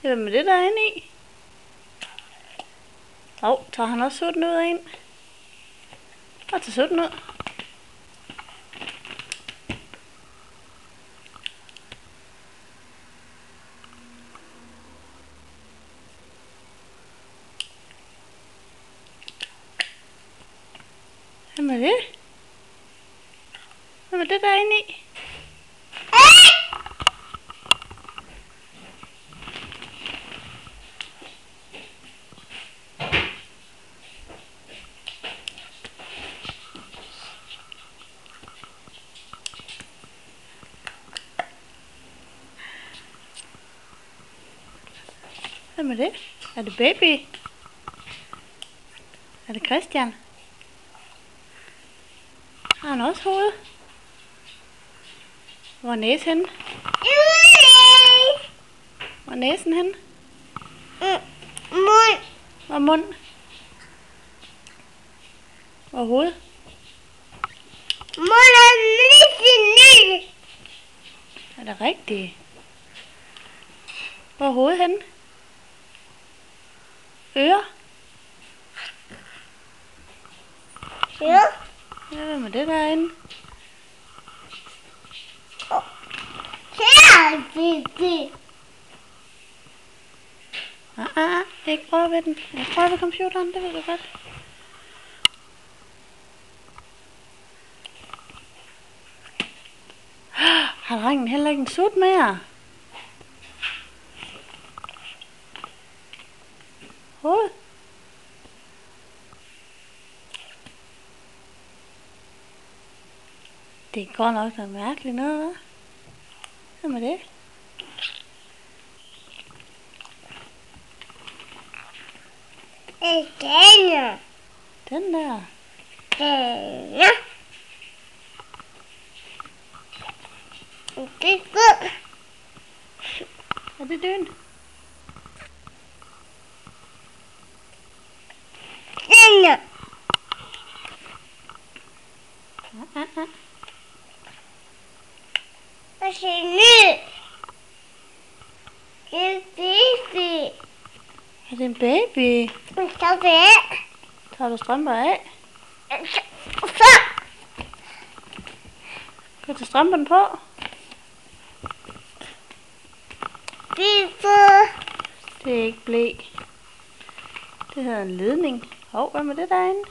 Hvem er det derinde i? Tager han også sutten ud af en? Og tager sutten ud. Hvem er det? Hvem er det derinde i? Hvem er det? Er det baby? Er det Christian? Har han også hoved? Hvor er næsen henne? Hvor er næsen henne? Mund. Hvor er mund? Hvor er hoved? Mund er lige ned. Er det rigtigt? Hvor er hovedet henne? Ører? Ja. Ja, hvem er det derinde? Her er det. Ikke prøve ved den. Jeg prøver ved computeren, det ved du godt. Har drengen heller ikke en sut mere? Hoved? Det går nok noget mærkeligt noget, hva'? Hvem er det? Den. Den der. Ja. Det er godt. Er det dyn? Den. Hvad siger nu? Det er baby. Er det en baby? Så det. Tager du strømper af? Så. Kan du tage strømperne på? Det er ikke blæ. Det hedder en ledning. Hvad er det derinde?